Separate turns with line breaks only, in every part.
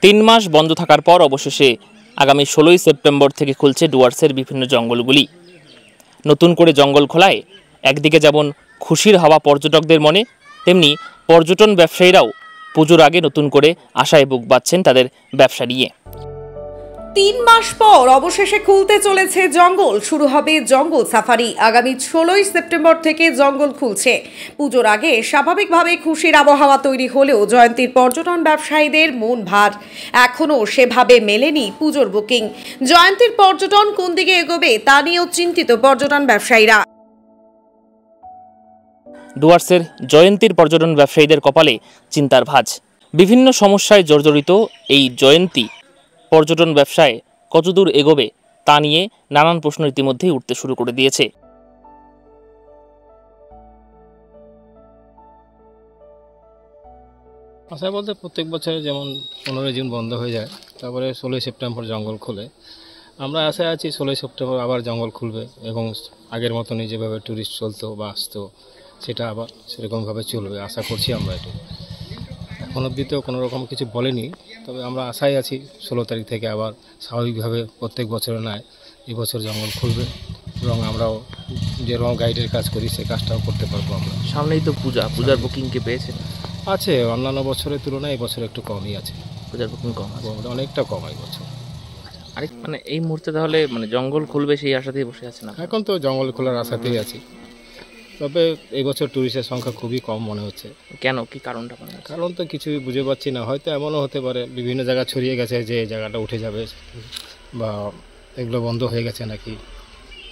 3 মাস বন্ধ থাকার পর অবশেষে আগামী 16ই সেপ্টেম্বর থেকে খুলছে ডুয়ার্সের বিভিন্ন জঙ্গলগুলি। নতুন করে জঙ্গল খোলায় একদিকে যেমন খুশির হাওয়া পর্যটকদের মনে, তেমনি পর্যটন ব্যবসায়ীরাও পুজোর আগে নতুন করে আশায় বুক বাঁধছেন তাদের ব্যবসা নিয়ে।
3 মাস পর অবশেষে খুলতে চলেছে জঙ্গল, শুরু হবে জঙ্গল সাফারি। আগামী 16ই সেপ্টেম্বর থেকে জঙ্গল খুলছে। পুজোর আগে স্বাভাবিকভাবে খুশির আবহাওয়া তৈরি হলেও জয়ন্তীর পর্যটন ব্যবসায়ীদের মন ভার। এখনও সেভাবে মেলেনি পুজোর বুকিং। জয়ন্তীর পর্যটন কোন দিকে এগোবে তা নিয়েও চিন্তিত পর্যটন ব্যবসায়ীরা।
ডুয়ার্সের জয়ন্তীর পর্যটন ব্যবসায়ীদের কপালে চিন্তার ভাঁজ। বিভিন্ন সমস্যায় জর্জরিত এই জয়ন্তী পর্যটন ব্যবসায় কতদূর এগোবে তা নিয়ে নানান প্রশ্ন ইতিমধ্যেই উঠতে শুরু করে দিয়েছে।
আশা বলতে প্রত্যেক বছরে যেমন 15 জুন বন্ধ হয়ে যায়, তারপরে 16 সেপ্টেম্বর জঙ্গল খোলে। আমরা আশায় আছি 16 সেপ্টেম্বর আবার জঙ্গল খুলবে এবং আগের মতনই যেভাবে ট্যুরিস্ট চলতো বা আসতো সেটা আবার সেরকমভাবে চলবে আশা করছি আমরা। একটু এখন অবধি তো কোনো রকম কিছু বলেনি, তবে আমরা আশায় আছি 16 তারিখ থেকে আবার স্বাভাবিকভাবে প্রত্যেক বছরে নয় এবছর জঙ্গল খুলবে এবং আমরাও যেরকম গাইডের কাজ করি সেই কাজটাও করতে পারবো। আমরা
সামনেই তো পূজার বুকিং কে পেয়েছে
আছে, অন্যান্য বছরের তুলনায় এই বছর একটু কমই আছে,
পূজার বুকিং কম আছে,
অনেকটা কম এই বছর।
আরেক মানে এই মুহূর্তে তাহলে মানে জঙ্গল খুলবে সেই আশাতেই বসে আছে না?
এখন তো জঙ্গল খোলার আশাতেই আছি, তবে এই বছর ট্যুরিস্টের সংখ্যা খুবই কম মনে হচ্ছে।
কেন, কি কারণটা?
কারণ তো কিছুই বুঝে পাচ্ছি না, হয়তো এমনও হতে পারে বিভিন্ন জায়গা ছড়িয়ে গেছে যে জায়গাটা উঠে যাবে বা এগুলো বন্ধ হয়ে গেছে নাকি,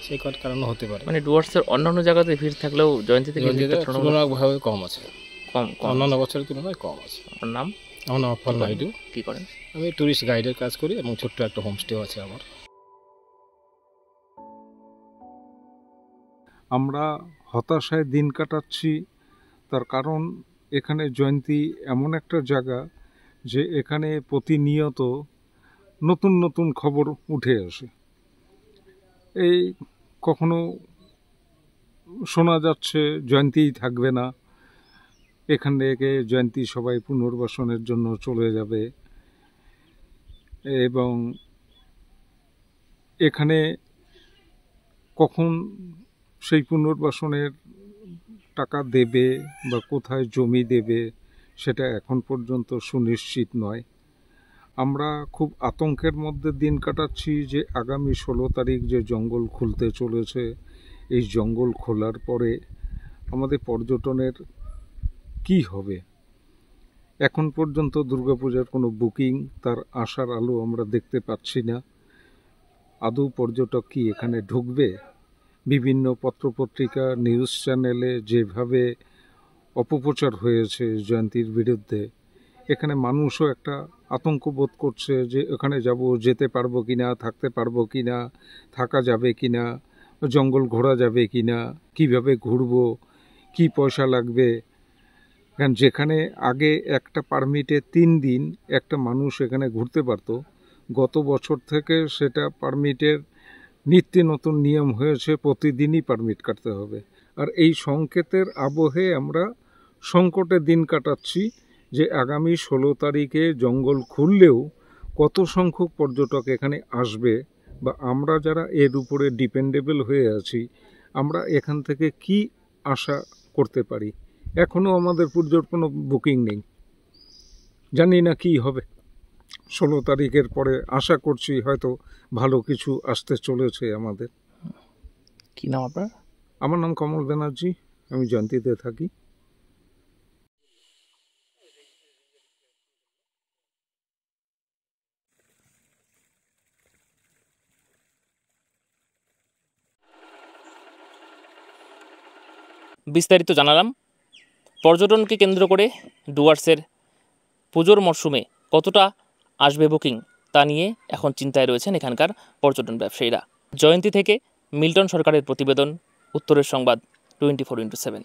সেই কারণও হতে পারে।
মানে ডুয়ার্সের অন্যান্য জায়গাতে ভিড় থাকলেও জয়ন্তী থেকে
তুলনামূলকভাবে কম আছে,
কম
অন্যান্য বছরের তুলনায় কম আছে।
আপনার নাম?
আমার নাম আফল নাইডু।
কী করেন?
আমি ট্যুরিস্ট গাইডের কাজ করি এবং ছোট্ট একটা হোমস্টেও আছে আমার।
আমরা হতাশায় দিন কাটাচ্ছি, তার কারণ এখানে জয়ন্তী এমন একটা জায়গা যে এখানে প্রতিনিয়ত নতুন নতুন খবর উঠে আসে। এই কখনো শোনা যাচ্ছে জয়ন্তীই থাকবে না, এখান থেকে জয়ন্তী সবাই পুনর্বাসনের জন্য চলে যাবে এবং এখানে কখন সেই পুনর্বাসনের টাকা দেবে বা কোথায় জমি দেবে সেটা এখন পর্যন্ত সুনিশ্চিত নয়। আমরা খুব আতঙ্কের মধ্যে দিন কাটাচ্ছি যে আগামী 16 তারিখ যে জঙ্গল খুলতে চলেছে, এই জঙ্গল খোলার পরে আমাদের পর্যটনের কি হবে। এখন পর্যন্ত দুর্গাপূজার কোনো বুকিং, তার আশার আলো আমরা দেখতে পাচ্ছি না। আদৌ পর্যটক কি এখানে ঢুকবে? বিভিন্ন পত্রপত্রিকা, নিউজ চ্যানেলে যেভাবে অপপ্রচার হয়েছে জয়ন্তীর বিরুদ্ধে, এখানে মানুষও একটা আতঙ্ক বোধ করছে যে এখানে যাব, যেতে পারবো কিনা, থাকতে পারবো কিনা, থাকা যাবে কিনা, জঙ্গল ঘোরা যাবে কিনা, কিভাবে ঘুরবো, কি পয়সা লাগবে। কারণ যেখানে আগে একটা পারমিটে 3 দিন একটা মানুষ এখানে ঘুরতে পারতো, গত বছর থেকে সেটা পারমিটের নিত্য নতুন নিয়ম হয়েছে, প্রতিদিনই পারমিট কাটতে হবে। আর এই সংকেতের আবহে আমরা সংকটে দিন কাটাচ্ছি যে আগামী 16 তারিখে জঙ্গল খুললেও কত সংখ্যক পর্যটক এখানে আসবে, বা আমরা যারা এর উপরে ডিপেন্ডেবল হয়ে আছি আমরা এখান থেকে কি আশা করতে পারি। এখনও আমাদের পুজোর কোনো বুকিং নেই, জানি না কি হবে। 16 তারিখের পরে আশা করছি হয়তো ভালো কিছু আসতে চলেছে আমাদের।
কি নাম আপনার?
আমার নাম কমল ব্যানার্জি, আমি জয়ন্তীতে থাকি।
বিস্তারিত জানালাম। পর্যটনকে কেন্দ্র করে ডুয়ার্সের পুজোর মরশুমে কতটা আসবে বুকিং তা নিয়ে এখন চিন্তায় রয়েছেন এখানকার পর্যটন ব্যবসায়ীরা। জয়ন্তী থেকে মিল্টন সরকারের প্রতিবেদন, উত্তরের সংবাদ 24x7।